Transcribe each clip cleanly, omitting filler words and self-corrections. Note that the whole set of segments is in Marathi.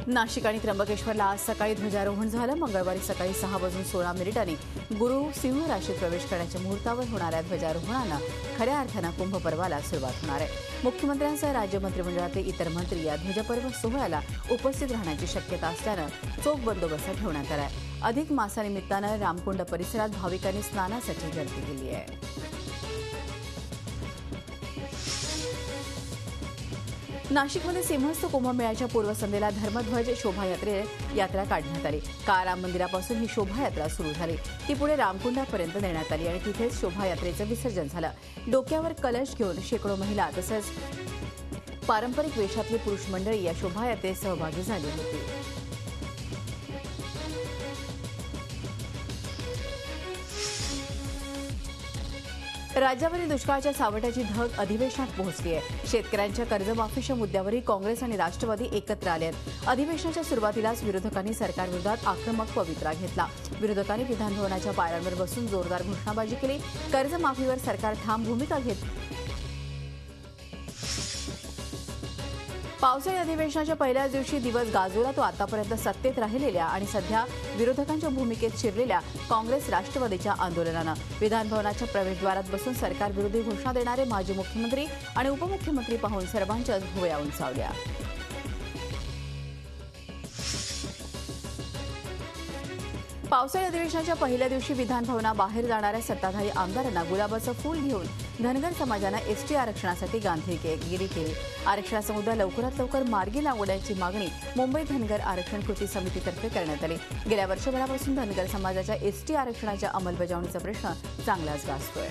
नाशिक आणि त्र्यंबकेश्वरला आज सकाळी ध्वजारोहण झालं। मंगळवारी सकाळी 6:16 गुरु सिंह राशीत प्रवेश करण्याच्या मुहूर्तावर होणाऱ्या ध्वजारोहणानं खऱ्या अर्थानं कुंभ पर्वाला सुरुवात होणार आहे। मुख्यमंत्र्यांसह राज्य मंत्रिमंडळातले इतर मंत्री या ध्वजपर्व सोहळ्याला उपस्थित राहण्याची शक्यता असल्यानं चोख बंदोबस्त ठेवण्यात आला आहे। अधिक मासानिमित्तानं रामकुंड परिसरात भाविकांनी स्नानासाठी गर्दी केली आहे। नाशिकमध्ये सिंहस्थ कुंभमेळ्याच्या पूर्वसंध्येला धर्मध्वज शोभायात्रा काढण्यात आली। राम मंदिरापासून ही शोभायात्रा सुरू झाली। ती पुढे रामकुंडापर्यंत नेण्यात आली आणि तिथेच शोभायात्रेचं विसर्जन झालं। डोक्यावर कलश घेऊन शेकडो महिला तसंच पारंपरिक वेशातली पुरुष मंडळी या शोभायात्रेत सहभागी झाली होती। राज्यावरील दुष्काळाच्या सावटाची धग अधिवेशनात पोहोचली आहे। शेतकऱ्यांच्या कर्जमाफीच्या मुद्द्यावरही काँग्रेस आणि राष्ट्रवादी एकत्र आले आहेत। अधिवेशनाच्या सुरुवातीलाच विरोधकांनी सरकारविरोधात आक्रमक पवित्रा घेतला। विरोधकांनी विधानभवनाच्या पायऱ्यांवर बसून जोरदार घोषणाबाजी केली। कर्जमाफीवर सरकार ठाम भूमिका घेत पावसाळी अधिवेशनाच्या पहिल्याच दिवशी दिवस गाजवला तो आतापर्यंत सत्तेत राहिलेल्या आणि सध्या विरोधकांच्या भूमिकेत शिरलेल्या काँग्रेस राष्ट्रवादीच्या आंदोलनानं विधानभवनाच्या प्रवेशद्वारात बसून सरकारविरोधी घोषणा देणारे माजी मुख्यमंत्री आणि उपमुख्यमंत्री पाहून सर्वांच्याच भुवया उंचावल्या। पावसाळी अधिवेशनाच्या पहिल्या दिवशी विधानभवनाबाहेर जाणाऱ्या सत्ताधारी आमदारांना गुलाबाचं फूल घेऊन धनगर समाजानं एसटी आरक्षणासाठी गांधीगिरी केली। आरक्षणाचा मुद्दा लवकरात लवकर मार्गी लावण्याची मागणी मुंबई धनगर आरक्षण कृती समितीतर्फे करण्यात आली। गेल्या वर्षभरापासून धनगर समाजाच्या एसटी आरक्षणाच्या अंमलबजावणीचा प्रश्न चांगलाच गाजतोय।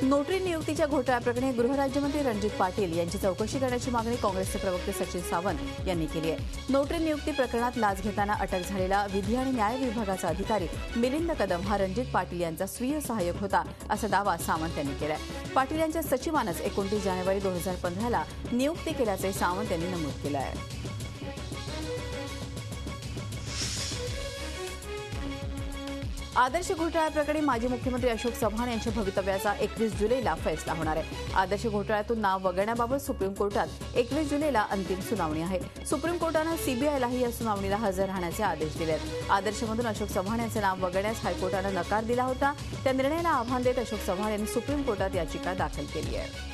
नोटरी नियुक्तीच्या घोटाळ्याप्रकरणी गृहराज्यमंत्री रणजित पाटील यांची चौकशी करण्याची मागणी काँग्रेसचे प्रवक्ते सचिन सावंत यांनी केली आहे। नोटरी नियुक्ती प्रकरणात लाच घेताना अटक झालेला विधी आणि न्याय विभागाचा अधिकारी मिलिंद कदम हा रणजित पाटील यांचा स्वीय सहाय्यक होता असा दावा सावंत यांनी केला आहे। पाटील यांच्या सचिवानंच 29 जानेवारी 2015ला नियुक्ती केल्याचे सावंत यांनी नमूद केलं आहे। आदर्श घोटाळ्याप्रकरणी माजी मुख्यमंत्री अशोक चव्हाण यांच्या भवितव्याचा 21 जुलैला फैसला होणार आहे। आदर्श घोटाळ्यातून नाव वगळण्याबाबत सुप्रीम कोर्टात 21 जुलैला अंतिम सुनावणी आहे। सुप्रीम कोर्टानं सीबीआयलाही या सुनावणीला हजर राहण्याचे आदेश दिले आहेत। आदर्शमधून अशोक चव्हाण यांचे नाव वगळण्यास हायकोर्टानं नकार दिला होता। त्या निर्णयाला आव्हान देत अशोक चव्हाण यांनी सुप्रीम कोर्टात याचिका दाखल केली आहे।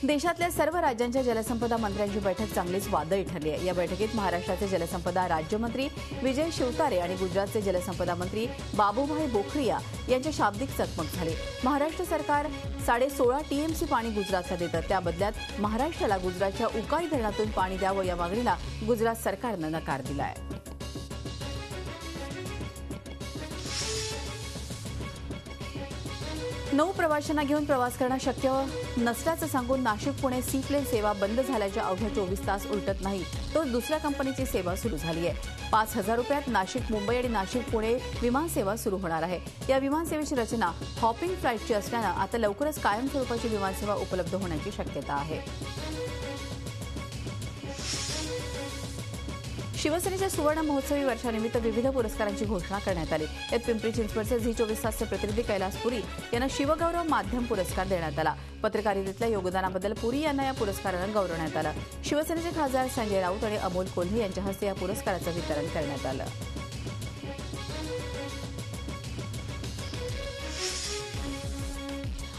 देशातल्या सर्व राज्यांच्या जलसंपदा मंत्र्यांची बैठक चांगलीच वादळी ठरली आहे। या बैठकीत महाराष्ट्राचे जलसंपदा राज्यमंत्री विजय शिवतारे आणि गुजरातचे जलसंपदा मंत्री बाबूभाई बोखरिया यांची शाब्दिक चकमक झाली। महाराष्ट्र सरकार 16.5 टीएमसी पाणी गुजरातला देतं, त्या बदल्यात महाराष्ट्राला गुजरातच्या उकाई धरणातून पाणी द्यावं या मागणीला गुजरात सरकारनं नकार दिला आहे। 9 प्रवाशांना घेऊन प्रवास करणं शक्य नसल्याचं सांगून नाशिक पुणे सी प्लेन सेवा बंद झाल्याच्या अवघ्या 24 तास उलटत नाही तो दुसऱ्या कंपनीची सेवा सुरू झाली आहे। 5,000 रुपयात नाशिक मुंबई आणि नाशिक पुणे विमान सेवा सुरू होणार आहे। या विमान सेवेची रचना हॉपिंग फ्लाईटची असल्यानं आता लवकरच कायम स्वरूपाची विमान सेवा उपलब्ध होण्याची शक्यता आहे। शिवसेनेच्या सुवर्ण महोत्सवी वर्षानिमित्त विविध पुरस्कारांची घोषणा करण्यात आली। यात पिंपरी चिंचवडचे झी 24 तासचे प्रतिनिधी कैलास पुरी यांना शिवगौरव माध्यम पुरस्कार देण्यात आला। पत्रकारितेतल्या योगदानाबद्दल पुरी यांना या पुरस्कारानं गौरवण्यात आलं। शिवसेनेचे खासदार संजय राऊत आणि अमोल कोल्हे यांच्या हस्ते या पुरस्काराचं वितरण करण्यात आलं।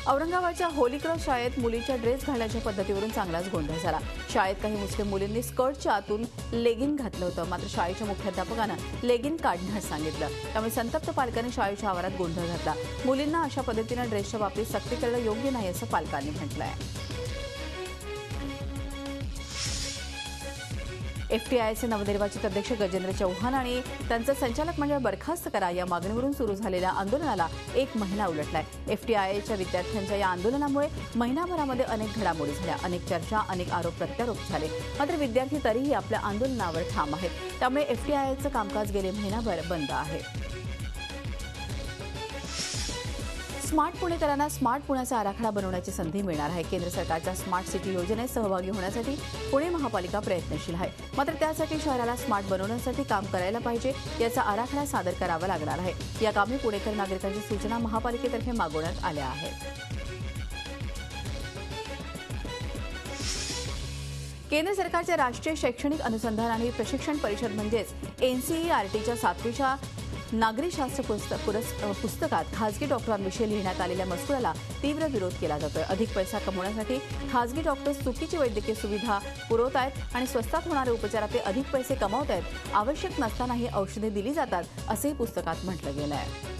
औरंगाबादच्या होली क्रॉस शाळेत मुलीच्या ड्रेस घालण्याच्या पद्धतीवरून चांगलाच गोंधळ झाला। शाळेत काही मुस्लिम मुलींनी स्कर्टच्या आतून लेगिन घातलं होतं, मात्र शाळेच्या मुख्याध्यापकानं लेगिन काढण्यास सांगितलं। त्यामुळे संतप्त पालकांनी शाळेच्या आवारात गोंधळ घातला। मुलींना अशा पद्धतीनं ड्रेसच्या बाबतीत सक्ती करणं योग्य नाही असं पालकांनी म्हटलं आहे। एफटीआयचे नवनिर्वाचित अध्यक्ष गजेंद्र चौहान आणि त्यांचं संचालक मंडळ बरखास्त करा या मागणीवरून सुरू झालेल्या आंदोलनाला 1 महिना उलटलाय। एफटीआयच्या विद्यार्थ्यांच्या या आंदोलनामुळे महिनाभरामध्ये अनेक घडामोडी झाल्या, अनेक चर्चा, अनेक आरोप प्रत्यारोप झाले। मात्र विद्यार्थी तरीही आपल्या आंदोलनावर ठाम आहेत। त्यामुळे एफटीआयचं कामकाज गेले महिनाभर बंद आहे। स्मार्ट पुणेकरांना स्मार्ट पुण्याचा आराखडा बनवण्याची संधी मिळणार आहे. केंद्र सरकारच्या स्मार्ट सिटी योजनेत सहभागी होण्यासाठी पुणे महापालिका प्रयत्नशील आहे. मात्र त्यासाठी शहराला स्मार्ट बनवण्यासाठी काम करायला पाहिजे, याचा आराखडा सादर करावा लागणार आहे. या कामी पुणेकर नागरिकांची सूचना महापालिकेतर्फे मागवण्यात आल्या आहेत. केंद्र सरकारच्या राष्ट्रीय शैक्षणिक अनुसंधान आणि प्रशिक्षण परिषद म्हणजेच NCERTच्या 7वीच्या नागरिकशास्त्र पुस्तकात खासगी डॉक्टरांविषयी लिहिण्यात आलेल्या मजकुराला तीव्र विरोध केला जातोय. अधिक पैसा कमवण्यासाठी खासगी डॉक्टर्स चुकीची वैद्यकीय सुविधा पुरवत आहेत आणि स्वस्तात होणाऱ्या उपचारात ते अधिक पैसे कमावत आहेत. आवश्यक नसतानाही औषधे दिली जातात, असंही पुस्तकात म्हटलं गेलं आहे.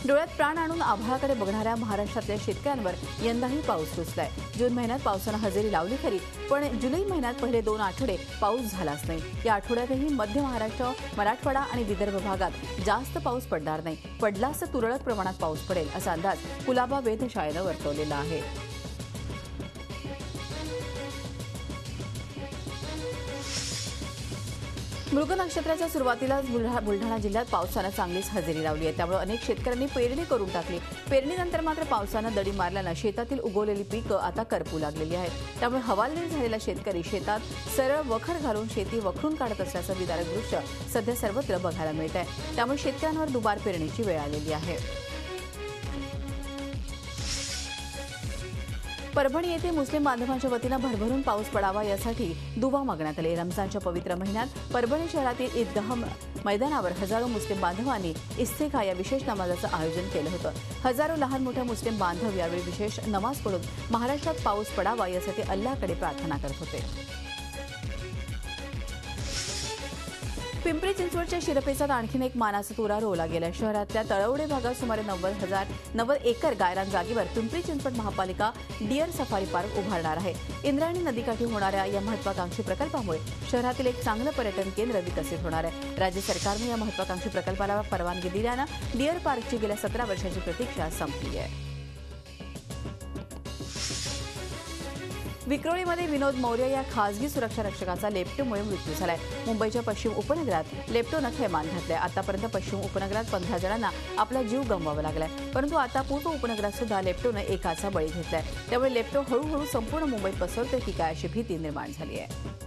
डोळ्यात प्राण आणून आभाळाकडे बघणाऱ्या महाराष्ट्रातल्या शेतकऱ्यांवर यंदाही पाऊस रुसलाय. जून महिन्यात पावसानं हजेरी लावली खरी, पण जुलै महिन्यात पहिले 2 आठवडे पाऊस झालाच नाही. या आठवड्यातही मध्य महाराष्ट्र, मराठवाडा आणि विदर्भ भागात जास्त पाऊस पडणार नाही. पडलाच तर तुरळक प्रमाणात पाऊस पडेल, असा अंदाज कुलाबा वेधशाळेनं वर्तवलेला आहे. मृग नक्षत्राच्या सुरुवातीलाच बुलढाणा जिल्ह्यात पावसानं चांगलीच हजेरी लावली आहे. त्यामुळे अनेक शेतकऱ्यांनी पेरणी करून टाकली. पेरणीनंतर मात्र पावसानं दडी मारल्यानं शेतातील उगवलेली पिकं आता करपू लागलेली आहेत. त्यामुळे हवालदिल झालेला शेतकरी शेतात सरळ वखर घालून शेती वखरून काढत असल्याचं विदारक दृश्य सध्या सर्वत्र बघायला मिळत आहे. त्यामुळे शेतकऱ्यांवर दुबार पेरणीची वेळ आलेली आहे. परभणी येथे मुस्लिम बांधवांच्या वतीनं भरभरून पाऊस पडावा यासाठी दुवा मागण्यात आले. रमजानच्या पवित्र महिन्यात परभणी शहरातील ईदगाह मैदानावर हजारो मुस्लिम बांधवांनी इस्तिखा या विशेष नमाजाचं आयोजन केलं होतं. हजारो लहान मोठ्या मुस्लिम बांधव यावेळी विशेष नमाज पढून महाराष्ट्रात पाऊस पडावा यासाठी अल्लाहकडे प्रार्थना करत होते. पिंपरी चिंचवडच्या शिरपेचात आणखीन एक मानाचा तुरा रोवला गेला. शहरातल्या तळवडे भागात सुमारे 90 एकर गायरान जागेवर पिंपरी चिंचवड महापालिका डिअर सफारी पार्क उभारणार आहे. इंद्रायणी नदीकाठी होणाऱ्या या महत्वाकांक्षी प्रकल्पामुळे शहरातील एक चांगलं पर्यटन केंद्र विकसित होणार आहे. राज्य सरकारने या महत्वाकांक्षी प्रकल्पाला परवानगी दिल्यानं डिअर पार्कची गेल्या 17 वर्षांची प्रतीक्षा संपली आहे. विक्रोळीमध्ये विनोद मौर्य या खासगी सुरक्षा रक्षकाचा लेप्टोमुळे मृत्यू झालाय. मुंबईच्या पश्चिम उपनगरात लेप्टोनं थैमान घातलंय. आतापर्यंत पश्चिम उपनगरात 15 जणांना आपला जीव गमवावा लागलाय. परंतु आता पूर्व उपनगरात सुद्धा लेप्टोनं एकाचा बळी घेतलाय. त्यामुळे लेप्टो हळूहळू संपूर्ण मुंबईत पसरतोय की काय अशी भीती निर्माण झाली आहे.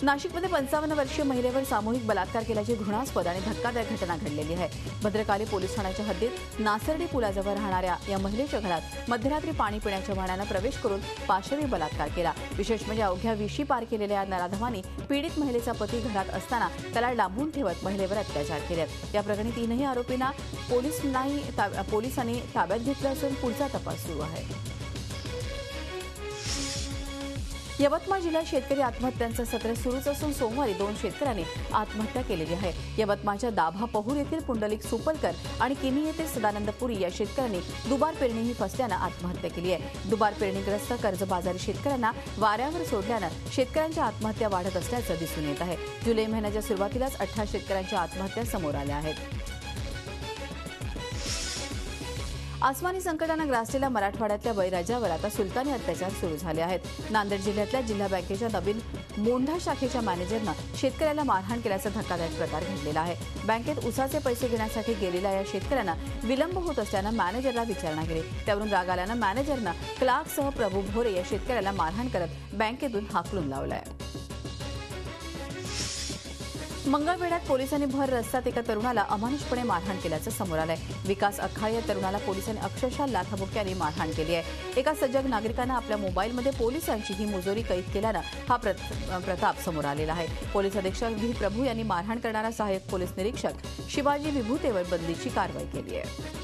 नाशिकमध्ये 55 वर्षीय महिलेवर सामूहिक बलात्कार केल्याची घृणास्पद आणि धक्कादायक घटना घडलेली आहे. भद्रकाली पोलीस ठाण्याच्या हद्दीत नासर्डी पुलाजवळ राहणाऱ्या या महिलेच्या घरात मध्यरात्री पाणी पिण्याच्या वाहनानं प्रवेश करून पाशवी बलात्कार केला. विशेष म्हणजे अवघ्या 20 पार केलेल्या या नराधमांनी पीडित महिलेचा पती घरात असताना त्याला डांबून ठेवत महिलेवर अत्याचार केले. या प्रकरणी 3ही आरोपींना पोलिसांनी ताब्यात घेतलं असून पुढचा तपास सुरू आहे. यवतमाळ जिल्ह्यात शेतकरी आत्महत्यांचं सत्र सुरूच असून सोमवारी 2 शेतकऱ्यांनी आत्महत्या केलेली आहे. यवतमाळच्या दाभा पहूर येथील पुंडलिक सुपलकर आणि किनी येथील सदानंद पुरी या शेतकऱ्यांनी दुबार पेरणीही फसल्यानं आत्महत्या केली आहे. दुबार पेरणीग्रस्त कर्जबाजारी शेतकऱ्यांना वाऱ्यावर सोडल्यानं शेतकऱ्यांच्या आत्महत्या वाढत असल्याचं दिसून येत आहे. जुलै महिन्याच्या सुरुवातीलाच 18 शेतकऱ्यांच्या आत्महत्या समोर आल्या आहेत. आसमानी संकटानं ग्रासलेल्या मराठवाड्यातल्या बळीराजावर आता सुलतानी अत्याचार सुरू झाले आहेत. नांदेड जिल्ह्यातल्या जिल्हा बँकेच्या नवीन मोंढा शाखेच्या मॅनेजरनं शेतकऱ्याला मारहाण केल्याचा धक्कादायक प्रकार घडलेला आहे. बँकेत उसाचे पैसे घेण्यासाठी गेलेल्या या शेतकऱ्यांना विलंब होत असल्यानं मॅनेजरला विचारणा केली. त्यावरून राग आल्यानं मॅनेजरनं क्लार्कसह प्रभू भोरे या शेतकऱ्याला मारहाण करत बँकेतून हाकलून लावलाय. मंगळवेढ्यात पोलिसांनी भर रस्त्यात एका तरुणाला अमानुषपणे मारहाण केल्याचं समोर आलंय. विकास अखाळे या तरुणाला पोलिसांनी अक्षरशः लाथाबुक्क्यांनी मारहाण केली आहे. एका सजग नागरिकानं आपल्या मोबाईलमध्ये पोलिसांची ही मुजोरी कैद केल्यानं हा प्रताप समोर आलेला आहे. पोलीस अधीक्षक व्ही प्रभू यांनी मारहाण करणारा सहाय्यक पोलीस निरीक्षक शिवाजी विभूतेवर बदलीची कारवाई केली आहे.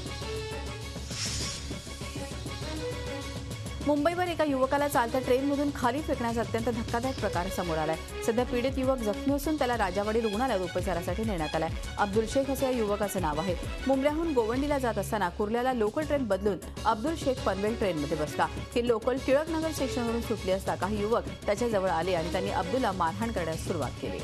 मुंबईवर एका युवकाला चालत्या ट्रेनमधून खाली फेकण्याचा अत्यंत धक्कादायक प्रकार समोर आलाय. सध्या पीडित युवक जखमी असून त्याला राजावाडी रुग्णालयात उपचारासाठी नेण्यात आलाय. अब्दुल शेख असं या युवकाचं नाव आहे. मुंबईहून गोवंडीला जात असताना कुर्ल्याला लोकल ट्रेन बदलून अब्दुल शेख पनवेल ट्रेनमध्ये बसला. ही लोकल टिळकनगर स्टेशनवरून सुटली असता काही युवक त्याच्याजवळ आले आणि त्यांनी अब्दुलला मारहाण करण्यास सुरुवात केली.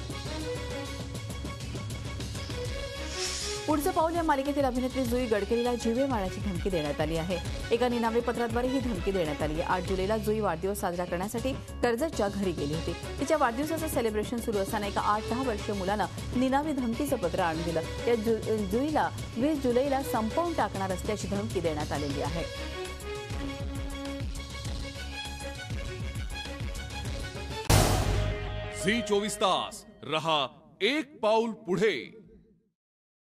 पुढचं पाऊल या मालिकेतील अभिनेत्री जुई गडकरीला जीवे मारण्याची धमकी देण्यात आली आहे. एका निनावी पत्राद्वारे ही धमकी देण्यात आली आहे. 8 जुलैला जुई वाढदिवस साजरा करण्यासाठी कर्जतच्या घरी गेली होती. तिच्या वाढदिवसाचं सेलिब्रेशन सुरू असताना एका 8-10 वर्षीय मुलानं निनावी धमकीचं पत्र आणून दिलं. या जुईला 20 जुलैला संपवून टाकणार असल्याची धमकी देण्यात आलेली आहे. झी 24 तास रहा एक पाऊल पुढे.